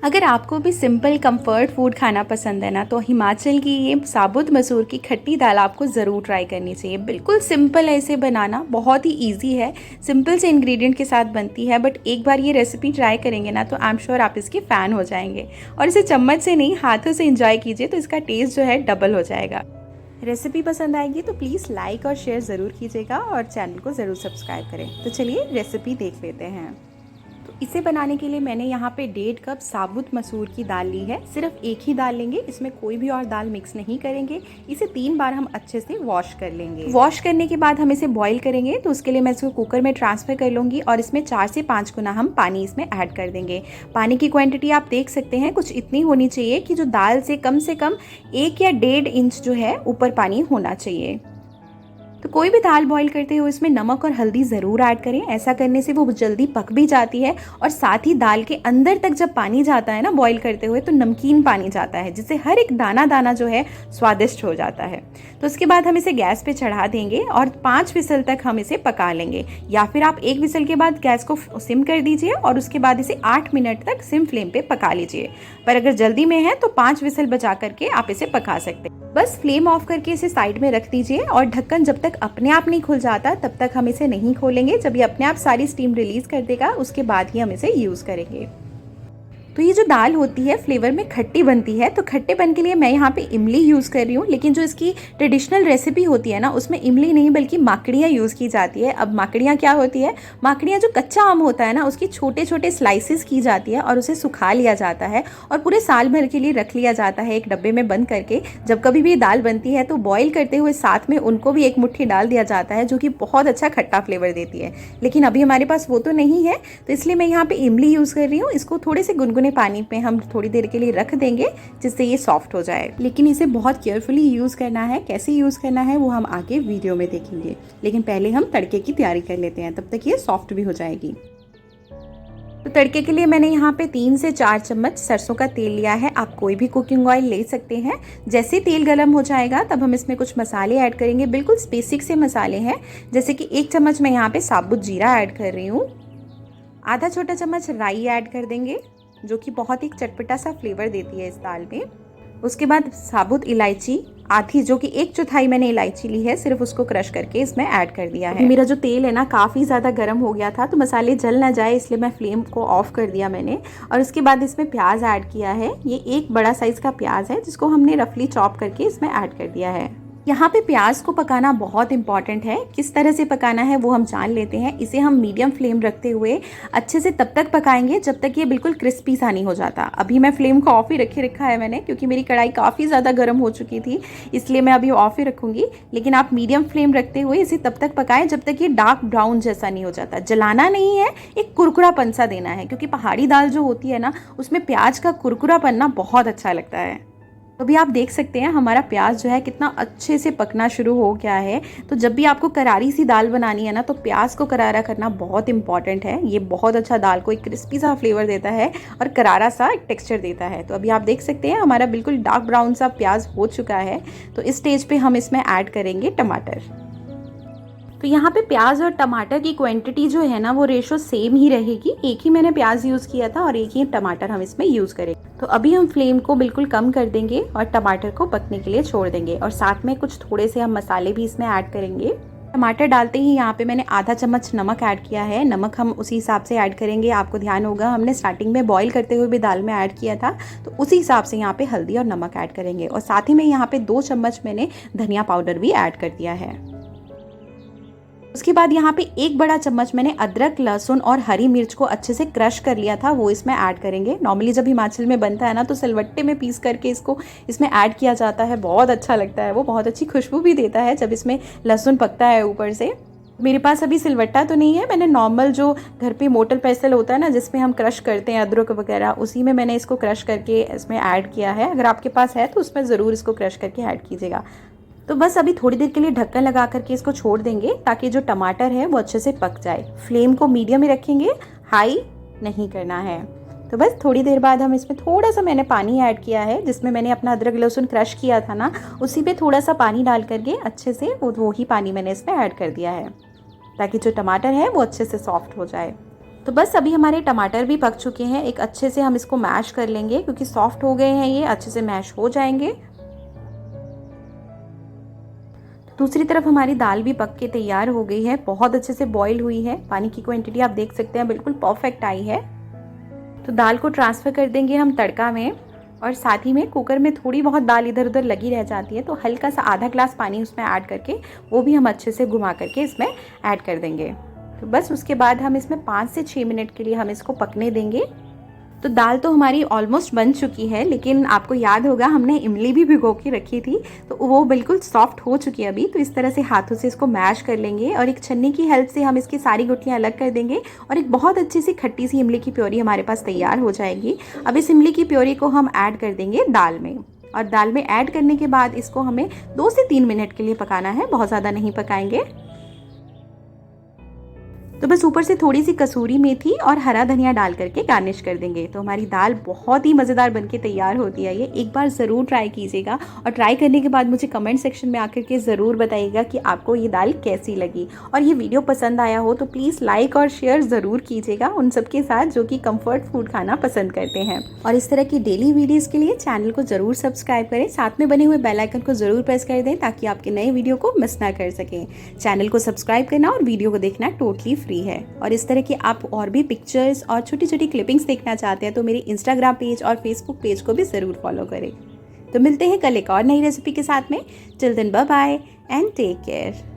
अगर आपको भी सिंपल कंफर्ट फूड खाना पसंद है ना, तो हिमाचल की ये साबुत मसूर की खट्टी दाल आपको ज़रूर ट्राई करनी चाहिए। बिल्कुल सिंपल है इसे बनाना, बहुत ही इजी है, सिंपल से इंग्रेडिएंट के साथ बनती है। बट एक बार ये रेसिपी ट्राई करेंगे ना, तो आई एम श्योर आप इसके फ़ैन हो जाएंगे। और इसे चम्मच से नहीं, हाथों से इंजॉय कीजिए, तो इसका टेस्ट जो है डबल हो जाएगा। रेसिपी पसंद आएगी तो प्लीज़ लाइक और शेयर ज़रूर कीजिएगा और चैनल को ज़रूर सब्सक्राइब करें। तो चलिए रेसिपी देख लेते हैं। तो इसे बनाने के लिए मैंने यहाँ पे 1.5 कप साबुत मसूर की दाल ली है। सिर्फ एक ही दाल लेंगे, इसमें कोई भी और दाल मिक्स नहीं करेंगे। इसे 3 बार हम अच्छे से वॉश कर लेंगे। वॉश करने के बाद हम इसे बॉईल करेंगे, तो उसके लिए मैं इसको कुकर में ट्रांसफ़र कर लूँगी और इसमें 4 से 5 गुना हम पानी इसमें ऐड कर देंगे। पानी की क्वान्टिटी आप देख सकते हैं, कुछ इतनी होनी चाहिए कि जो दाल से कम 1 या 1.5 इंच जो है ऊपर पानी होना चाहिए। तो कोई भी दाल बॉईल करते हुए इसमें नमक और हल्दी ज़रूर ऐड करें। ऐसा करने से वो जल्दी पक भी जाती है और साथ ही दाल के अंदर तक जब पानी जाता है ना बॉईल करते हुए, तो नमकीन पानी जाता है, जिससे हर एक दाना दाना जो है स्वादिष्ट हो जाता है। तो उसके बाद हम इसे गैस पे चढ़ा देंगे और 5 विसल तक हम इसे पका लेंगे। या फिर आप 1 विसल के बाद गैस को सिम कर दीजिए और उसके बाद इसे 8 मिनट तक सिम फ्लेम पे पका लीजिए। पर अगर जल्दी में है तो 5 विसल बचा करके आप इसे पका सकते हैं। बस फ्लेम ऑफ करके इसे साइड में रख दीजिए और ढक्कन जब तक अपने आप नहीं खुल जाता तब तक हम इसे नहीं खोलेंगे। जब ये अपने आप सारी स्टीम रिलीज कर देगा, उसके बाद ही हम इसे यूज़ करेंगे। तो ये जो दाल होती है फ्लेवर में खट्टी बनती है, तो खट्टेपन के लिए मैं यहाँ पे इमली यूज़ कर रही हूँ। लेकिन जो इसकी ट्रेडिशनल रेसिपी होती है ना, उसमें इमली नहीं बल्कि माकड़ियाँ यूज़ की जाती है। अब माकड़ियाँ क्या होती है? माकड़ियाँ जो कच्चा आम होता है ना, उसकी छोटे छोटे स्लाइसेस की जाती है और उसे सुखा लिया जाता है और पूरे साल भर के लिए रख लिया जाता है एक डब्बे में बंद करके। जब कभी भी दाल बनती है तो बॉईल करते हुए साथ में उनको भी एक मुट्ठी डाल दिया जाता है, जो कि बहुत अच्छा खट्टा फ्लेवर देती है। लेकिन अभी हमारे पास वो तो नहीं है, तो इसलिए मैं यहाँ पे इमली यूज़ कर रही हूँ। इसको थोड़े से गुनगुने पानी पे हम थोड़ी देर के लिए रख देंगे, जिससे ये सॉफ्ट हो जाए। लेकिन इसे बहुत केयरफुली यूज़ करना है। कैसे यूज़ करना है वो हम आगे वीडियो में देखेंगे। लेकिन पहले हम तड़के की तैयारी कर लेते हैं, तब तक ये सॉफ्ट भी हो जाएगी। तो तड़के के लिए मैंने यहाँ पे 3 से 4 चम्मच सरसों का तेल लिया है। आप कोई भी कुकिंग ऑयल ले सकते हैं। जैसे तेल गर्म हो जाएगा तब हम इसमें कुछ मसाले ऐड करेंगे। बिल्कुल बेसिक से मसाले हैं, जैसे कि 1 चम्मच मैं यहाँ पे साबुत जीरा ऐड कर रही हूँ। आधा छोटा चम्मच राई ऐड कर देंगे, जो कि बहुत ही चटपटा सा फ्लेवर देती है इस दाल में। उसके बाद साबुत इलायची आधी, जो कि 1/4 मैंने इलायची ली है, सिर्फ उसको क्रश करके इसमें ऐड कर दिया है। मेरा जो तेल है ना काफ़ी ज़्यादा गर्म हो गया था, तो मसाले जल ना जाए इसलिए मैं फ्लेम को ऑफ कर दिया मैंने। और उसके बाद इसमें प्याज ऐड किया है। ये एक बड़ा साइज़ का प्याज है, जिसको हमने रफली चॉप करके इसमें ऐड कर दिया है। यहाँ पे प्याज को पकाना बहुत इंपॉर्टेंट है। किस तरह से पकाना है वो हम जान लेते हैं। इसे हम मीडियम फ्लेम रखते हुए अच्छे से तब तक पकाएंगे जब तक ये बिल्कुल क्रिस्पी सा नहीं हो जाता। अभी मैं फ्लेम को ऑफ ही रखा है मैंने, क्योंकि मेरी कढ़ाई काफ़ी ज़्यादा गर्म हो चुकी थी, इसलिए मैं अभी ऑफ ही रखूँगी। लेकिन आप मीडियम फ्लेम रखते हुए इसे तब तक पकाएं जब तक ये डार्क ब्राउन जैसा नहीं हो जाता। जलाना नहीं है, एक कुरकुरापन सा देना है, क्योंकि पहाड़ी दाल जो होती है ना, उसमें प्याज का कुरकुरापन ना बहुत अच्छा लगता है। तो अभी आप देख सकते हैं हमारा प्याज जो है कितना अच्छे से पकना शुरू हो गया है। तो जब भी आपको करारी सी दाल बनानी है ना, तो प्याज को करारा करना बहुत इंपॉर्टेंट है। ये बहुत अच्छा दाल को एक क्रिस्पी सा फ्लेवर देता है और करारा सा एक टेक्सचर देता है। तो अभी आप देख सकते हैं हमारा बिल्कुल डार्क ब्राउन सा प्याज हो चुका है। तो इस स्टेज पे हम इसमें ऐड करेंगे टमाटर। तो यहाँ पे प्याज और टमाटर की क्वांटिटी जो है ना, वो रेशो सेम ही रहेगी। एक ही मैंने प्याज यूज़ किया था और एक ही टमाटर हम इसमें यूज़ करेंगे। तो अभी हम फ्लेम को बिल्कुल कम कर देंगे और टमाटर को पकने के लिए छोड़ देंगे। और साथ में कुछ थोड़े से हम मसाले भी इसमें ऐड करेंगे। टमाटर डालते ही यहाँ पे मैंने आधा चम्मच नमक ऐड किया है। नमक हम उसी हिसाब से ऐड करेंगे। आपको ध्यान होगा हमने स्टार्टिंग में बॉईल करते हुए भी दाल में ऐड किया था, तो उसी हिसाब से यहाँ पे हल्दी और नमक ऐड करेंगे। और साथ ही में यहाँ पे 2 चम्मच मैंने धनिया पाउडर भी ऐड कर दिया है। उसके बाद यहाँ पे 1 बड़ा चम्मच मैंने अदरक, लहसुन और हरी मिर्च को अच्छे से क्रश कर लिया था, वो इसमें ऐड करेंगे। नॉर्मली जब हिमाचल में बनता है ना, तो सिलवट्टे में पीस करके इसको इसमें ऐड किया जाता है। बहुत अच्छा लगता है, वो बहुत अच्छी खुशबू भी देता है जब इसमें लहसुन पकता है ऊपर से। मेरे पास अभी सिलवट्टा तो नहीं है, मैंने नॉर्मल जो घर पे मोटर पेसल होता है ना, जिसमें हम क्रश करते हैं अदरक वगैरह, उसी में मैंने इसको क्रश करके इसमें ऐड किया है। अगर आपके पास है तो उसमें ज़रूर इसको क्रश करके ऐड कीजिएगा। तो बस अभी थोड़ी देर के लिए ढक्कन लगा करके इसको छोड़ देंगे, ताकि जो टमाटर है वो अच्छे से पक जाए। फ्लेम को मीडियम ही रखेंगे, हाई नहीं करना है। तो बस थोड़ी देर बाद हम इसमें थोड़ा सा मैंने पानी ऐड किया है, जिसमें मैंने अपना अदरक लहसुन क्रश किया था ना, उसी पे थोड़ा सा पानी डाल करके अच्छे से वो ही पानी मैंने इसमें ऐड कर दिया है, ताकि जो टमाटर है वो अच्छे से सॉफ्ट हो जाए। तो बस अभी हमारे टमाटर भी पक चुके हैं। एक अच्छे से हम इसको मैश कर लेंगे क्योंकि सॉफ्ट हो गए हैं, ये अच्छे से मैश हो जाएंगे। दूसरी तरफ हमारी दाल भी पक के तैयार हो गई है, बहुत अच्छे से बॉईल हुई है। पानी की क्वांटिटी आप देख सकते हैं बिल्कुल परफेक्ट आई है। तो दाल को ट्रांसफ़र कर देंगे हम तड़का में, और साथ ही में कुकर में थोड़ी बहुत दाल इधर उधर लगी रह जाती है तो हल्का सा आधा ग्लास पानी उसमें ऐड करके वो भी हम अच्छे से घुमा करके इसमें ऐड कर देंगे। तो बस उसके बाद हम इसमें 5 से 6 मिनट के लिए हम इसको पकने देंगे। तो दाल तो हमारी ऑलमोस्ट बन चुकी है, लेकिन आपको याद होगा हमने इमली भी भिगो के रखी थी, तो वो बिल्कुल सॉफ्ट हो चुकी है अभी। तो इस तरह से हाथों से इसको मैश कर लेंगे और एक छन्नी की हेल्प से हम इसकी सारी गुठलियाँ अलग कर देंगे और एक बहुत अच्छी सी खट्टी सी इमली की प्योरी हमारे पास तैयार हो जाएगी। अब इस इमली की प्योरी को हम ऐड कर देंगे दाल में, और दाल में ऐड करने के बाद इसको हमें 2 से 3 मिनट के लिए पकाना है, बहुत ज़्यादा नहीं पकाएंगे। तो बस ऊपर से थोड़ी सी कसूरी मेथी और हरा धनिया डाल करके गार्निश कर देंगे। तो हमारी दाल बहुत ही मज़ेदार बनके तैयार होती है। ये एक बार ज़रूर ट्राई कीजिएगा, और ट्राई करने के बाद मुझे कमेंट सेक्शन में आकर के ज़रूर बताइएगा कि आपको ये दाल कैसी लगी। और ये वीडियो पसंद आया हो तो प्लीज़ लाइक और शेयर ज़रूर कीजिएगा उन सबके साथ जो कि कम्फर्ट फूड खाना पसंद करते हैं। और इस तरह की डेली वीडियोज़ के लिए चैनल को ज़रूर सब्सक्राइब करें, साथ में बने हुए बेल आइकन को ज़रूर प्रेस कर दें ताकि आपके नए वीडियो को मिस ना कर सकें। चैनल को सब्सक्राइब करना और वीडियो को देखना टोटली फ्री है। और इस तरह की आप और भी पिक्चर्स और छोटी छोटी क्लिपिंग्स देखना चाहते हैं तो मेरे इंस्टाग्राम पेज और फेसबुक पेज को भी ज़रूर फॉलो करें। तो मिलते हैं कल एक और नई रेसिपी के साथ में। Till then bye bye and take care.